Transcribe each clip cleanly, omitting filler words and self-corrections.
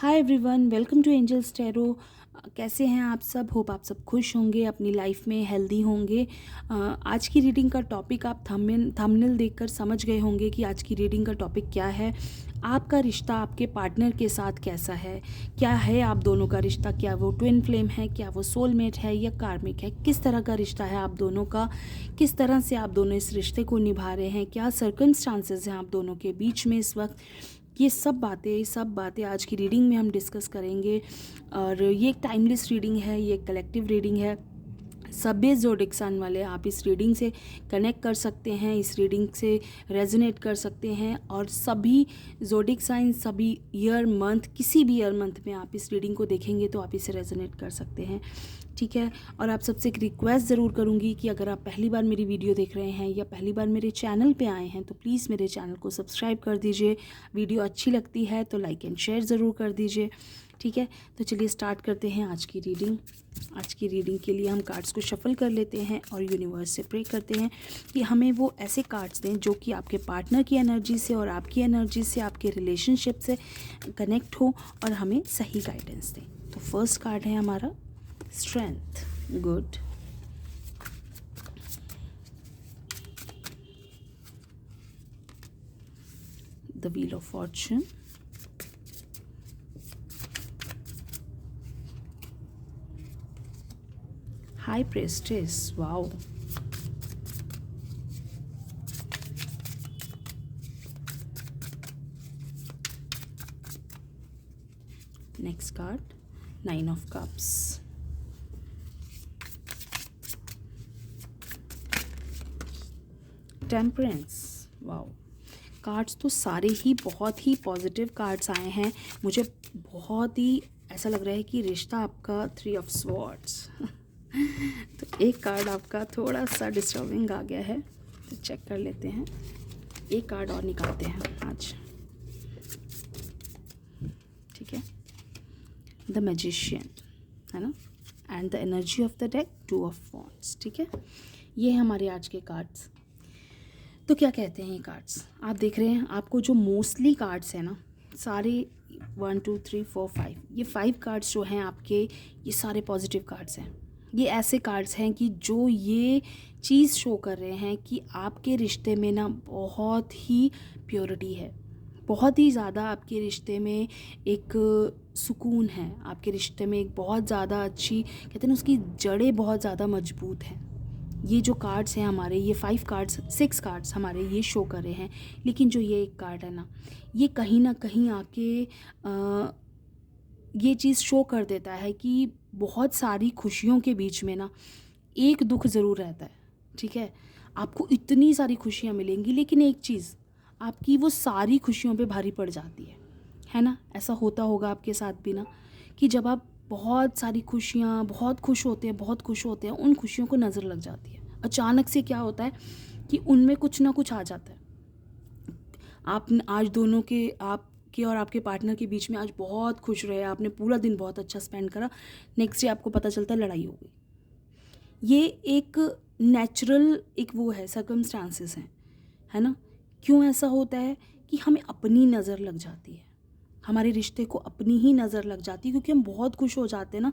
Hi everyone, welcome to Angels Tarot. कैसे हैं आप सब? होप आप सब खुश होंगे, अपनी लाइफ में हेल्दी होंगे। आज की रीडिंग का टॉपिक आप थंबनेल देखकर समझ गए होंगे कि आज की रीडिंग का टॉपिक क्या है। आपका रिश्ता आपके पार्टनर के साथ कैसा है? क्या है आप दोनों का रिश्ता? क्या वो ट्विन फ्लेम है? क्या वो सोलमेट है या कार्मिक है? किस तरह का रिश्ता है आप दोनों का? किस तरह से आप दोनों इस रिश्ते को निभा रहे हैं? क्या सर्कमस्टांसेस हैं आप दोनों के बीच में इस वक्त? ये सब बातें आज की रीडिंग में हम डिस्कस करेंगे। और ये एक टाइमलेस रीडिंग है, ये एक कलेक्टिव रीडिंग है। सभी ज़ोडिक साइन वाले आप इस रीडिंग से कनेक्ट कर सकते हैं, इस रीडिंग से रेजोनेट कर सकते हैं। और सभी ज़ोडिक साइन, सभी ईयर मंथ, किसी भी ईयर मंथ में आप इस रीडिंग को देखेंगे तो आप इसे रेजोनेट कर सकते हैं, ठीक है। और आप सबसे एक रिक्वेस्ट ज़रूर करूँगी कि अगर आप पहली बार मेरी वीडियो देख रहे हैं या पहली बार मेरे चैनल पे आए हैं तो प्लीज़ मेरे चैनल को सब्सक्राइब कर दीजिए। वीडियो अच्छी लगती है तो लाइक एंड शेयर ज़रूर कर दीजिए, ठीक है। तो चलिए स्टार्ट करते हैं आज की रीडिंग। आज की रीडिंग के लिए हम कार्ड्स को शफल कर लेते हैं और यूनिवर्स से प्रे करते हैं कि हमें वो ऐसे कार्ड्स दें जो कि आपके पार्टनर की एनर्जी से और आपकी एनर्जी से, आपके रिलेशनशिप से कनेक्ट हो और हमें सही गाइडेंस दें। तो फर्स्ट कार्ड है हमारा strength, good. The wheel of Fortune, high प्रेस्टेस, wow. Next card, nine of cups, temperance, wow. Cards तो सारे ही बहुत ही पॉजिटिव कार्ड्स आए हैं। मुझे बहुत ही ऐसा लग रहा है कि रिश्ता आपका थ्री ऑफ स्वॉर्ड्स तो एक कार्ड आपका थोड़ा सा डिस्टर्बिंग आ गया है, तो चेक कर लेते हैं। एक कार्ड और निकालते हैं आज, ठीक है। द मैजिशियन है ना, and the energy of the deck, two of wands, ठीक है। ये है हमारे आज के कार्ड्स। तो क्या कहते हैं ये कार्ड्स? आप देख रहे हैं आपको जो मोस्टली कार्ड्स हैं ना, सारे 1 2 3 4 5, ये 5 कार्ड्स जो हैं आपके, ये सारे पॉजिटिव कार्ड्स हैं। ये ऐसे कार्ड्स हैं कि जो ये चीज़ शो कर रहे हैं कि आपके रिश्ते में ना बहुत ही प्योरिटी है, बहुत ही ज़्यादा आपके रिश्ते में एक सुकून है, आपके रिश्ते में एक बहुत ज़्यादा अच्छी, कहते हैं ना, उसकी जड़ें बहुत ज़्यादा मजबूत हैं। ये जो कार्ड्स हैं हमारे, ये 5 कार्ड्स, 6 कार्ड्स हमारे ये शो कर रहे हैं। लेकिन जो ये एक कार्ड है ना, ये कहीं ना कहीं आके ये चीज़ शो कर देता है कि बहुत सारी खुशियों के बीच में ना एक दुख ज़रूर रहता है, ठीक है। आपको इतनी सारी खुशियाँ मिलेंगी लेकिन एक चीज़, आपकी वो सारी खुशियों पे भारी पड़ जाती है ना। ऐसा होता होगा आपके साथ भी ना, कि जब आप बहुत सारी खुशियाँ, बहुत खुश होते हैं, उन खुशियों को नज़र लग जाती है। अचानक से क्या होता है कि उनमें कुछ ना कुछ आ जाता है। आप आज दोनों के, आपके और आपके पार्टनर के बीच में आज बहुत खुश रहे, आपने पूरा दिन बहुत अच्छा स्पेंड करा, नेक्स्ट डे आपको पता चलता है लड़ाई हो गई। ये एक नेचुरल एक वो है, सर्कमस्टांसेस हैं, है ना। क्यों ऐसा होता है कि हमें अपनी नज़र लग जाती है, हमारे रिश्ते को अपनी ही नज़र लग जाती है, क्योंकि हम बहुत खुश हो जाते हैं ना,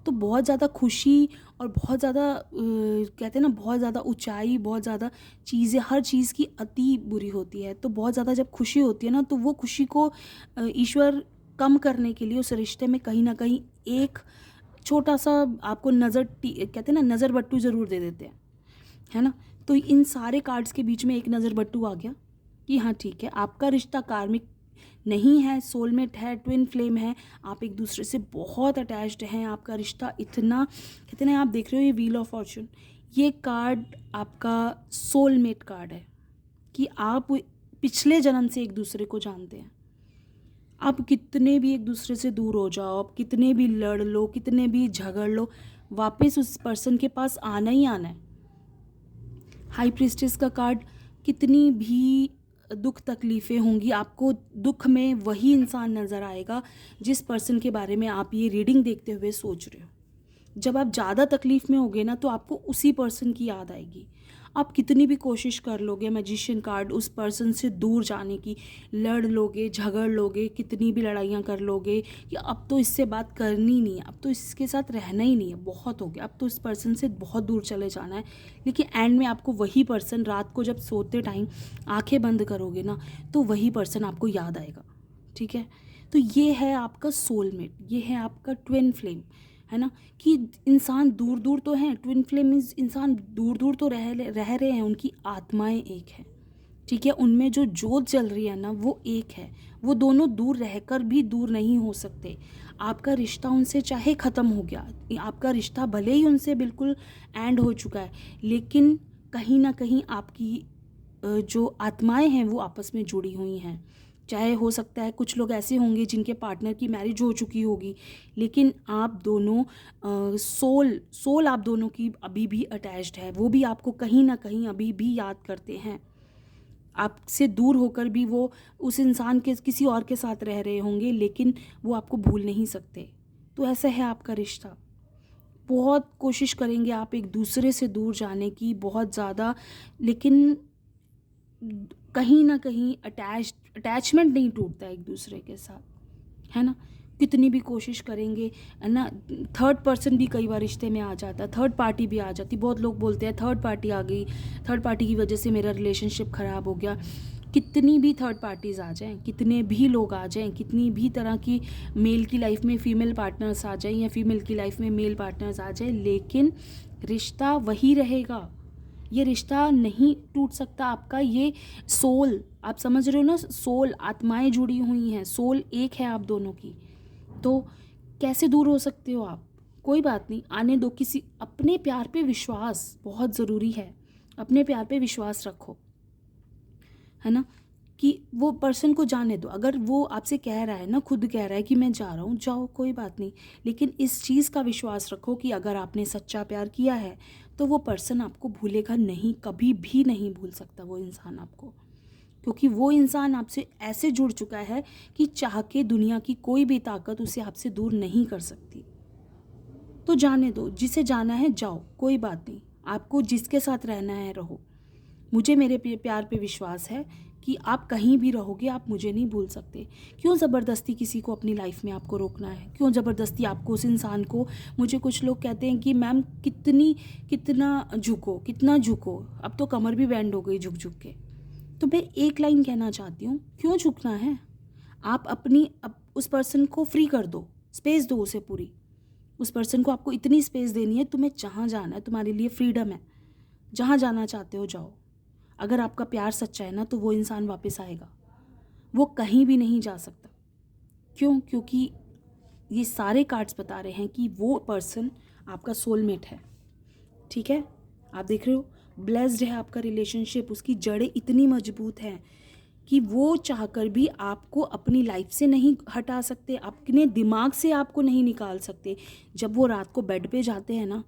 तो बहुत ज़्यादा खुशी और बहुत ज़्यादा कहते हैं ना, बहुत ज़्यादा ऊंचाई, बहुत ज़्यादा चीज़ें, हर चीज़ की अति बुरी होती है। तो बहुत ज़्यादा जब खुशी होती है ना, तो वो खुशी को ईश्वर कम करने के लिए उस रिश्ते में कहीं ना कहीं एक छोटा सा आपको कहते हैं ना, नज़र बट्टू ज़रूर दे देते हैं, है ना। तो इन सारे कार्ड्स के बीच में एक नज़र बट्टू आ गया कि हाँ ठीक है, आपका रिश्ता कार्मिक नहीं है, सोलमेट है, ट्विन फ्लेम है, आप एक दूसरे से बहुत अटैच्ड हैं, आपका रिश्ता इतना, कहते हैं ना, आप देख रहे हो ये व्हील ऑफ फॉर्चून, ये कार्ड आपका सोलमेट कार्ड है कि आप पिछले जन्म से एक दूसरे को जानते हैं। आप कितने भी एक दूसरे से दूर हो जाओ, आप कितने भी लड़ लो, कितने भी झगड़ लो, वापस उस पर्सन के पास आना ही आना है। हाई प्रीस्टेस का कार्ड, कितनी भी दुख तकलीफ़ें होंगी, आपको दुख में वही इंसान नज़र आएगा जिस पर्सन के बारे में आप ये रीडिंग देखते हुए सोच रहे हो। जब आप ज़्यादा तकलीफ़ में होगे ना, तो आपको उसी पर्सन की याद आएगी। आप कितनी भी कोशिश कर लोगे मैजिशियन कार्ड उस पर्सन से दूर जाने की, लड़ लोगे, झगड़ लोगे, कितनी भी लड़ाइयाँ कर लोगे कि अब तो इससे बात करनी नहीं है, अब तो इसके साथ रहना ही नहीं है, बहुत हो गया, अब तो इस पर्सन से बहुत दूर चले जाना है। लेकिन एंड में आपको वही पर्सन, रात को जब सोते टाइम आंखें बंद करोगे ना, तो वही पर्सन आपको याद आएगा। ठीक है, तो ये है आपका सोलमेट, ये है आपका ट्विन फ्लेम, है ना। कि इंसान दूर दूर तो हैं, ट्विन फ्लेम मीन्स इंसान दूर दूर तो रह रहे हैं, उनकी आत्माएं एक है। ठीक है, उनमें जो जोत जल रही है ना वो एक है। वो दोनों दूर रहकर भी दूर नहीं हो सकते। आपका रिश्ता उनसे चाहे ख़त्म हो गया, आपका रिश्ता भले ही उनसे बिल्कुल एंड हो चुका है, लेकिन कहीं ना कहीं आपकी जो आत्माएं हैं वो आपस में जुड़ी हुई हैं। चाहे हो सकता है कुछ लोग ऐसे होंगे जिनके पार्टनर की मैरिज हो चुकी होगी, लेकिन आप दोनों सोल आप दोनों की अभी भी अटैच्ड है। वो भी आपको कहीं ना कहीं अभी भी याद करते हैं। आपसे दूर होकर भी वो उस इंसान के किसी और के साथ रह रहे होंगे, लेकिन वो आपको भूल नहीं सकते। तो ऐसा है आपका रिश्ता। बहुत कोशिश करेंगे आप एक दूसरे से दूर जाने की, बहुत ज़्यादा, लेकिन कहीं ना कहीं अटैचमेंट नहीं टूटता एक दूसरे के साथ, है ना। कितनी भी कोशिश करेंगे, है ना। थर्ड पर्सन भी कई बार रिश्ते में आ जाता है, थर्ड पार्टी भी आ जाती। बहुत लोग बोलते हैं थर्ड पार्टी आ गई, थर्ड पार्टी की वजह से मेरा रिलेशनशिप ख़राब हो गया। कितनी भी थर्ड पार्टीज़ आ जाएं, कितने भी लोग आ जाएं, कितनी भी तरह की मेल की लाइफ में फ़ीमेल पार्टनर्स आ जाएं या फीमेल की लाइफ में मेल पार्टनर्स आ जाएं, लेकिन रिश्ता वही रहेगा। ये रिश्ता नहीं टूट सकता आपका। ये सोल, आप समझ रहे हो ना, सोल, आत्माएं जुड़ी हुई हैं, सोल एक है आप दोनों की। तो कैसे दूर हो सकते हो आप? कोई बात नहीं, आने दो। किसी अपने प्यार पे विश्वास बहुत ज़रूरी है। अपने प्यार पे विश्वास रखो, है ना। कि वो पर्सन को जाने दो। अगर वो आपसे कह रहा है ना, खुद कह रहा है कि मैं जा रहा हूँ, जाओ, कोई बात नहीं। लेकिन इस चीज़ का विश्वास रखो कि अगर आपने सच्चा प्यार किया है तो वो पर्सन आपको भूलेगा नहीं, कभी भी नहीं भूल सकता वो इंसान आपको। क्योंकि वो इंसान आपसे ऐसे जुड़ चुका है कि चाह के दुनिया की कोई भी ताकत उसे आपसे दूर नहीं कर सकती। तो जाने दो, जिसे जाना है जाओ, कोई बात नहीं। आपको जिसके साथ रहना है रहो। मुझे मेरे प्यार पे विश्वास है कि आप कहीं भी रहोगे, आप मुझे नहीं भूल सकते। क्यों ज़बरदस्ती किसी को अपनी लाइफ में आपको रोकना है? क्यों ज़बरदस्ती आपको उस इंसान को, मुझे कुछ लोग कहते हैं कि मैम कितना झुको, अब तो कमर भी बैंड हो गई झुक झुक के। तो मैं एक लाइन कहना चाहती हूँ, क्यों झुकना है? आप उस पर्सन को फ्री कर दो, स्पेस दो उसे पूरी। उस पर्सन को आपको इतनी स्पेस देनी है, तुम्हें जहाँ जाना है, तुम्हारे लिए फ्रीडम है, जहाँ जाना चाहते हो जाओ। अगर आपका प्यार सच्चा है ना, तो वो इंसान वापस आएगा, वो कहीं भी नहीं जा सकता। क्यों? क्योंकि ये सारे कार्ड्स बता रहे हैं कि वो पर्सन आपका सोलमेट है। ठीक है, आप देख रहे हो, ब्लेस्ड है आपका रिलेशनशिप। उसकी जड़ें इतनी मजबूत हैं कि वो चाहकर भी आपको अपनी लाइफ से नहीं हटा सकते, अपने दिमाग से आपको नहीं निकाल सकते। जब वो रात को बेड पे जाते हैं ना,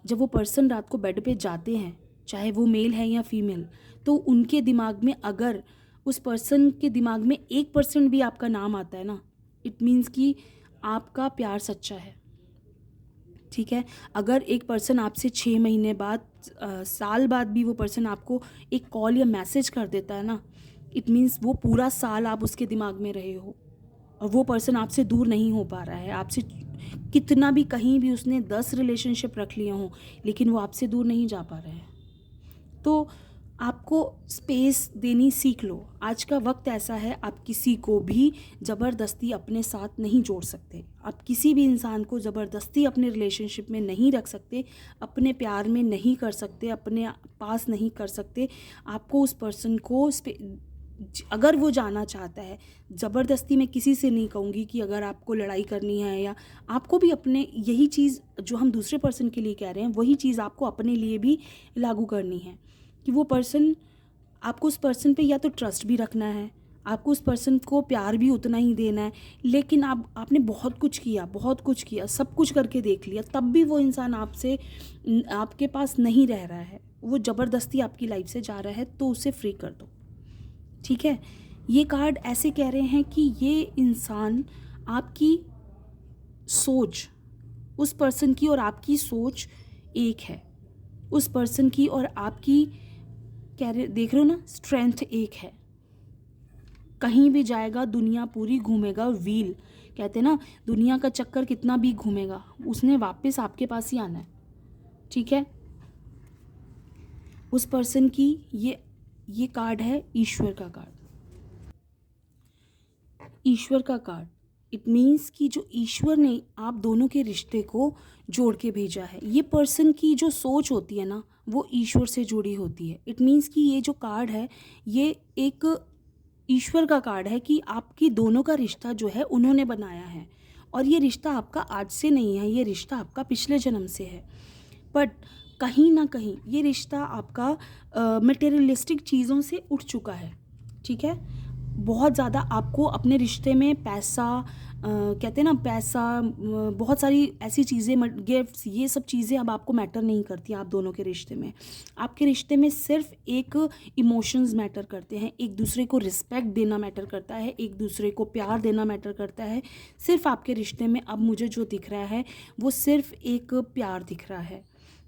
जब वो पर्सन रात को बेड पे जाते हैं, चाहे वो मेल है या फीमेल, तो उनके दिमाग में, अगर उस पर्सन के दिमाग में 1% भी आपका नाम आता है ना, इट मीन्स कि आपका प्यार सच्चा है। ठीक है, अगर एक पर्सन आपसे 6 महीने बाद, साल बाद भी वो पर्सन आपको एक कॉल या मैसेज कर देता है ना, इट मीन्स वो पूरा साल आप उसके दिमाग में रहे हो और वो पर्सन आपसे दूर नहीं हो पा रहा है। आपसे कितना भी, कहीं भी उसने 10 रिलेशनशिप रख लिए हों, लेकिन वो आपसे दूर नहीं जा पा रहे हैं। तो आपको स्पेस देनी सीख लो। आज का वक्त ऐसा है, आप किसी को भी ज़बरदस्ती अपने साथ नहीं जोड़ सकते। आप किसी भी इंसान को ज़बरदस्ती अपने रिलेशनशिप में नहीं रख सकते, अपने प्यार में नहीं कर सकते, अपने पास नहीं कर सकते। आपको उस पर्सन को अगर वो जाना चाहता है, ज़बरदस्ती मैं किसी से नहीं कहूँगी कि अगर आपको लड़ाई करनी है, या आपको भी अपने, यही चीज़ जो हम दूसरे पर्सन के लिए कह रहे हैं वही चीज़ आपको अपने लिए भी लागू करनी है। कि वो पर्सन, आपको उस पर्सन पे या तो ट्रस्ट भी रखना है, आपको उस पर्सन को प्यार भी उतना ही देना है। लेकिन आपने बहुत कुछ किया, सब कुछ करके देख लिया, तब भी वो इंसान आपके पास नहीं रह रहा है, वो ज़बरदस्ती आपकी लाइफ से जा रहा है, तो उसे फ्री कर दो। ठीक है, ये कार्ड ऐसे कह रहे हैं कि ये इंसान, आपकी सोच, उस पर्सन की और आपकी सोच एक है। उस पर्सन की और आपकी कह रहे, देख रहे हो ना, स्ट्रेंथ एक है, कहीं भी जाएगा दुनिया पूरी घूमेगा, व्हील कहते हैं ना, दुनिया का चक्कर कितना भी घूमेगा उसने वापस आपके पास ही आना है, ठीक है। उस पर्सन की ये कार्ड है ईश्वर का कार्ड, ईश्वर का कार्ड। इट मीन्स कि जो ईश्वर ने आप दोनों के रिश्ते को जोड़ के भेजा है, ये पर्सन की जो सोच होती है ना वो ईश्वर से जुड़ी होती है। इट मीन्स कि ये जो कार्ड है ये एक ईश्वर का कार्ड है कि आपकी दोनों का रिश्ता जो है उन्होंने बनाया है, और ये रिश्ता आपका आज से नहीं है, ये रिश्ता आपका पिछले जन्म से है। बट कहीं ना कहीं ये रिश्ता आपका मटेरियलिस्टिक चीज़ों से उठ चुका है, ठीक है। बहुत ज़्यादा आपको अपने रिश्ते में पैसा, कहते हैं ना पैसा, बहुत सारी ऐसी चीज़ें, गिफ्ट्स, ये सब चीज़ें अब आपको मैटर नहीं करती आप दोनों के रिश्ते में। आपके रिश्ते में सिर्फ एक इमोशंस मैटर करते हैं, एक दूसरे को रिस्पेक्ट देना मैटर करता है, एक दूसरे को प्यार देना मैटर करता है। सिर्फ आपके रिश्ते में अब मुझे जो दिख रहा है वो सिर्फ एक प्यार दिख रहा है,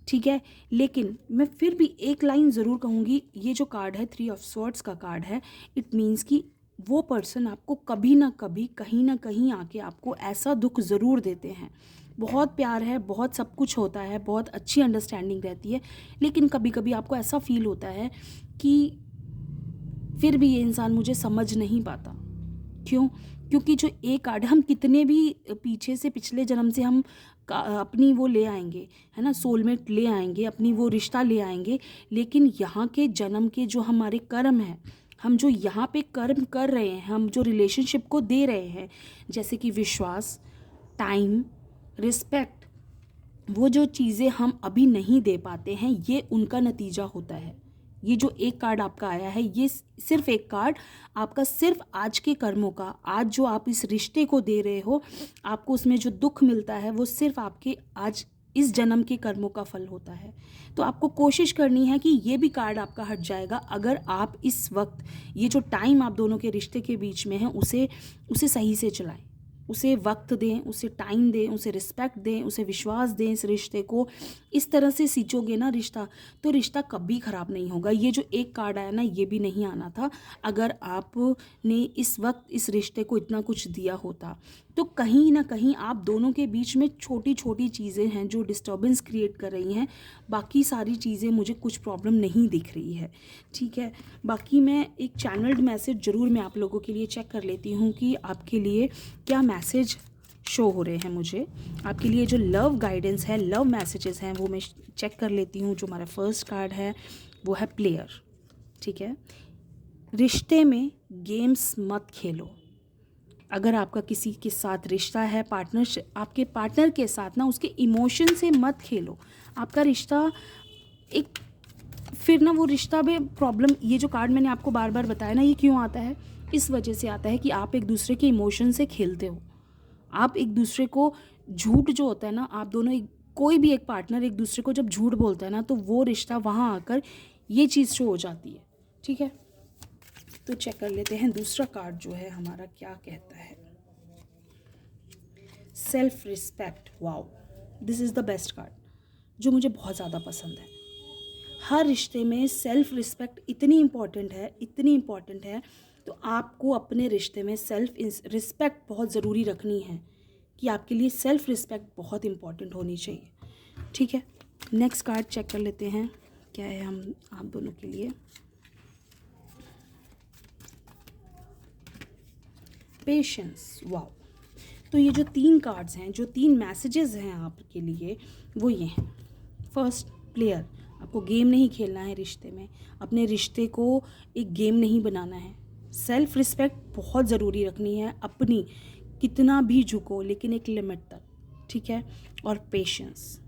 ठीक है। लेकिन मैं फिर भी एक लाइन ज़रूर कहूँगी, ये जो कार्ड है 3 ऑफ स्वॉर्ड्स का कार्ड है, इट मीन्स कि वो पर्सन आपको कभी ना कभी कहीं ना कहीं आके आपको ऐसा दुख ज़रूर देते हैं। बहुत प्यार है, बहुत सब कुछ होता है, बहुत अच्छी अंडरस्टैंडिंग रहती है, लेकिन कभी कभी आपको ऐसा फील होता है कि फिर भी ये इंसान मुझे समझ नहीं पाता। क्यों? क्योंकि जो एक कार्ड, हम कितने भी पीछे से पिछले जन्म से हम अपनी वो ले आएंगे, है ना, सोलमेट ले आएंगे, अपनी वो रिश्ता ले आएंगे, लेकिन यहाँ के जन्म के जो हमारे कर्म हैं, हम जो यहाँ पे कर्म कर रहे हैं, हम जो रिलेशनशिप को दे रहे हैं, जैसे कि विश्वास, टाइम, रिस्पेक्ट, वो जो चीज़ें हम अभी नहीं दे पाते हैं, ये उनका नतीजा होता है। ये जो एक कार्ड आपका आया है, ये सिर्फ एक कार्ड आपका सिर्फ आज के कर्मों का, आज जो आप इस रिश्ते को दे रहे हो, आपको उसमें जो दुख मिलता है वो सिर्फ आपके आज इस जन्म के कर्मों का फल होता है। तो आपको कोशिश करनी है कि ये भी कार्ड आपका हट जाएगा अगर आप इस वक्त ये जो टाइम आप दोनों के रिश्ते के बीच में है उसे सही से चलाएं, उसे वक्त दें, उसे टाइम दें, उसे रिस्पेक्ट दें, उसे विश्वास दें। इस रिश्ते को इस तरह से सींचोगे ना रिश्ता, तो रिश्ता कभी ख़राब नहीं होगा। ये जो एक कार्ड आया ना, ये भी नहीं आना था अगर आपने इस वक्त इस रिश्ते को इतना कुछ दिया होता। तो कहीं ना कहीं आप दोनों के बीच में छोटी छोटी चीज़ें हैं जो डिस्टर्बेंस क्रिएट कर रही हैं, बाकी सारी चीज़ें मुझे कुछ प्रॉब्लम नहीं दिख रही है, ठीक है। बाकी मैं एक चैनल्ड मैसेज ज़रूर मैं आप लोगों के लिए चेक कर लेती हूँ कि आपके लिए क्या मैसेज शो हो रहे हैं। मुझे आपके लिए जो लव गाइडेंस है, लव मैसेजेस हैं, वो मैं चेक कर लेती हूँ। जो हमारा फर्स्ट कार्ड है वो है प्लेयर, ठीक है। रिश्ते में गेम्स मत खेलो। अगर आपका किसी के साथ रिश्ता है, पार्टनरशिप, आपके पार्टनर के साथ ना, उसके इमोशन से मत खेलो। आपका रिश्ता एक फिर ना वो रिश्ता में प्रॉब्लम, ये जो कार्ड मैंने आपको बार बार बताया ना, ये क्यों आता है, इस वजह से आता है कि आप एक दूसरे के इमोशन से खेलते हो। आप एक दूसरे को झूठ जो होता है ना, आप दोनों कोई भी एक पार्टनर एक दूसरे को जब झूठ बोलता है ना, तो वो रिश्ता वहाँ आकर ये चीज़ शो हो जाती है, ठीक है। तो चेक कर लेते हैं दूसरा कार्ड जो है हमारा क्या कहता है। Self respect, wow, this is the best card जो मुझे बहुत ज़्यादा पसंद है। हर रिश्ते में सेल्फ रिस्पेक्ट इतनी इम्पॉर्टेंट है, इतनी इम्पॉर्टेंट है। तो आपको अपने रिश्ते में सेल्फ रिस्पेक्ट बहुत ज़रूरी रखनी है, कि आपके लिए सेल्फ रिस्पेक्ट बहुत इम्पॉर्टेंट होनी चाहिए, ठीक है। नेक्स्ट कार्ड चेक कर लेते हैं क्या है हम आप दोनों के लिए। Patience, wow. तो ये जो 3 कार्ड्स हैं, जो 3 मैसेजेस हैं आपके लिए, वो ये हैं। फर्स्ट, प्लेयर, आपको गेम नहीं खेलना है रिश्ते में, अपने रिश्ते को एक गेम नहीं बनाना है। सेल्फ रिस्पेक्ट बहुत ज़रूरी रखनी है अपनी, कितना भी झुको लेकिन एक लिमिट तक, ठीक है। और पेशेंस,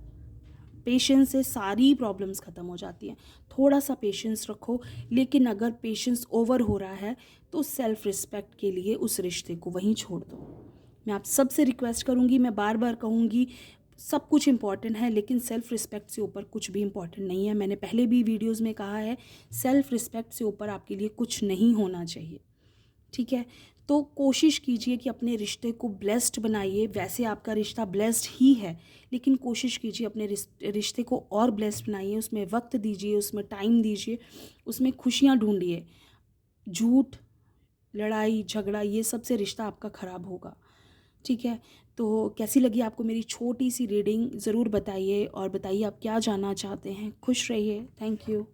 पेशेंस से सारी प्रॉब्लम्स ख़त्म हो जाती हैं। थोड़ा सा पेशेंस रखो, लेकिन अगर पेशेंस ओवर हो रहा है तो सेल्फ रिस्पेक्ट के लिए उस रिश्ते को वहीं छोड़ दो। मैं आप सबसे रिक्वेस्ट करूँगी, मैं बार बार कहूँगी, सब कुछ इम्पॉर्टेंट है लेकिन सेल्फ रिस्पेक्ट से ऊपर कुछ भी इम्पॉर्टेंट नहीं है। मैंने पहले भी वीडियोज़ में कहा है, सेल्फ रिस्पेक्ट से ऊपर आपके लिए कुछ नहीं होना चाहिए, ठीक है। तो कोशिश कीजिए कि अपने रिश्ते को ब्लेस्ड बनाइए। वैसे आपका रिश्ता ब्लेस्ड ही है, लेकिन कोशिश कीजिए अपने रिश्ते को और ब्लेस्ड बनाइए, उसमें वक्त दीजिए, उसमें टाइम दीजिए, उसमें खुशियाँ ढूंढिए। झूठ, लड़ाई झगड़ा, ये सब से रिश्ता आपका ख़राब होगा। ठीक है, तो कैसी लगी आपको मेरी छोटी सी रीडिंग, ज़रूर बताइए, और बताइए आप क्या जानना चाहते हैं। खुश रहिए। Thank you.